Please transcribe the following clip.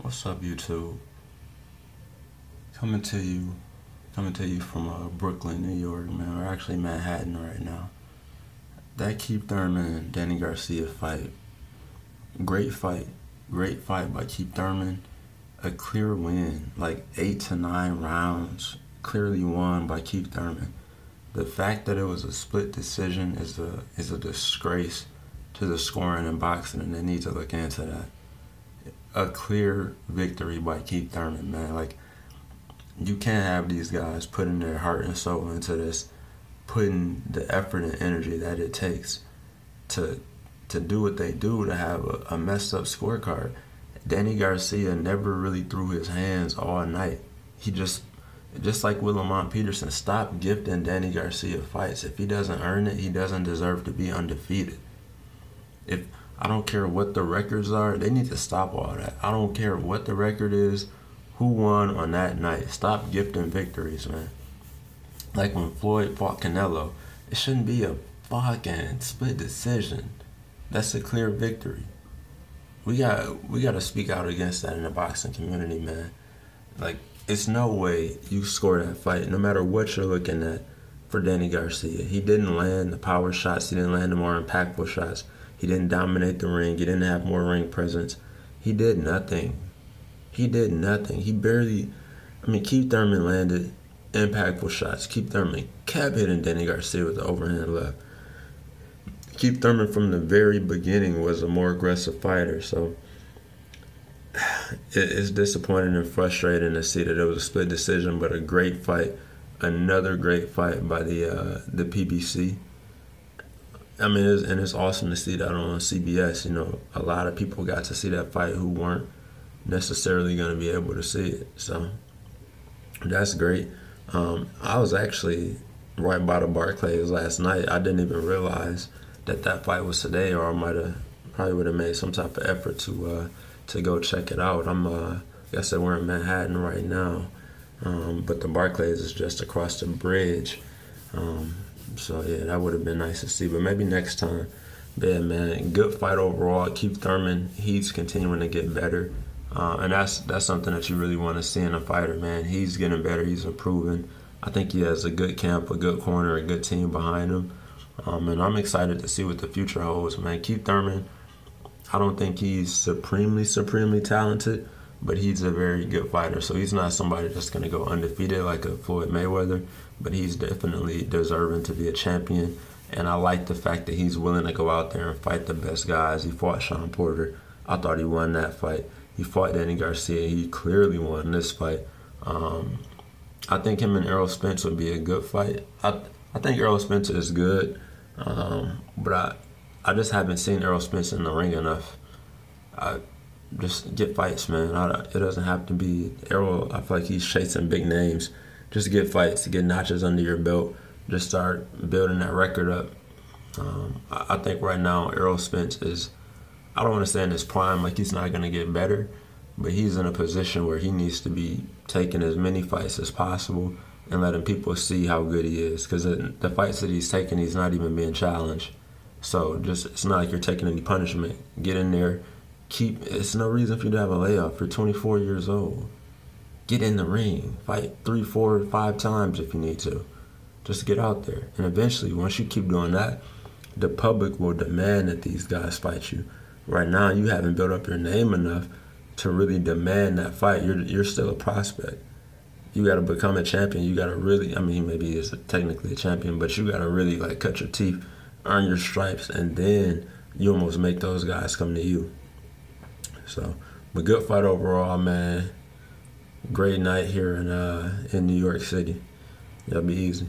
What's up, YouTube? Coming to you from Brooklyn, New York, man. We're actually Manhattan right now. That Keith Thurman and Danny Garcia fight, great fight, great fight by Keith Thurman. A clear win, like 8 to 9 rounds, clearly won by Keith Thurman. The fact that it was a split decision is a disgrace to the scoring in boxing, and they need to look into that. A clear victory by Keith Thurman, man. Like, you can't have these guys putting their heart and soul into this, putting the effort and energy that it takes to do what they do, to have a messed up scorecard. Danny Garcia never really threw his hands all night. He just like with Lamont Peterson, stop gifting Danny Garcia fights. If he doesn't earn it, he doesn't deserve to be undefeated. I don't care what the records are, they need to stop all that. I don't care what the record is, who won on that night. Stop gifting victories, man. Like when Floyd fought Canelo, it shouldn't be a fucking split decision. That's a clear victory. We got to speak out against that in the boxing community, man. Like, it's no way you score that fight, no matter what you're looking at, for Danny Garcia. He didn't land the power shots. He didn't land the more impactful shots. He didn't dominate the ring. He didn't have more ring presence. He did nothing. He barely... Keith Thurman landed impactful shots. Keith Thurman kept hitting Danny Garcia with the overhand left. Keith Thurman from the very beginning was a more aggressive fighter, so it's disappointing and frustrating to see that it was a split decision, but a great fight. Another great fight by the PBC. It's awesome to see that on CBS. A lot of people got to see that fight who weren't necessarily going to be able to see it. So that's great. I was actually right by the Barclays last night. I didn't even realize that fight was today, or I probably would have made some type of effort to go check it out. Like I said, we're in Manhattan right now, but the Barclays is just across the bridge. So yeah, that would have been nice to see, but maybe next time. But yeah, man, good fight overall. Keith Thurman, he's continuing to get better, and that's something that you really want to see in a fighter, man. He's getting better. He's improving. I think he has a good camp, a good corner, a good team behind him, and I'm excited to see what the future holds, man. Keith Thurman, I don't think he's supremely talented, but he's a very good fighter. So he's not somebody that's going to go undefeated like a Floyd Mayweather, but he's definitely deserving to be a champion. And I like the fact that he's willing to go out there and fight the best guys. He fought Sean Porter. I thought he won that fight. He fought Danny Garcia. He clearly won this fight. I think him and Errol Spence would be a good fight. I think Errol Spence is good, but I just haven't seen Errol Spence in the ring enough. Just get fights, man. It doesn't have to be Errol. I feel like he's chasing big names. Just get fights, to get notches under your belt. Just start building that record up. I think right now Errol Spence is, I don't want to say in his prime, like he's not going to get better, but he's in a position where he needs to be taking as many fights as possible and letting people see how good he is. Because the fights that he's taking, he's not even being challenged. So it's not like you're taking any punishment. Get in there. It's no reason for you to have a layoff. You're 24 years old. Get in the ring. Fight 3, 4, 5 times if you need to. Just get out there. And eventually, once you keep doing that, the public will demand that these guys fight you. Right now, you haven't built up your name enough to really demand that fight. You're still a prospect. You got to become a champion. You got to really, maybe he is technically a champion, but you got to really cut your teeth, earn your stripes, and then you almost make those guys come to you. So, but good fight overall, man. Great night here in New York City. That'll be easy.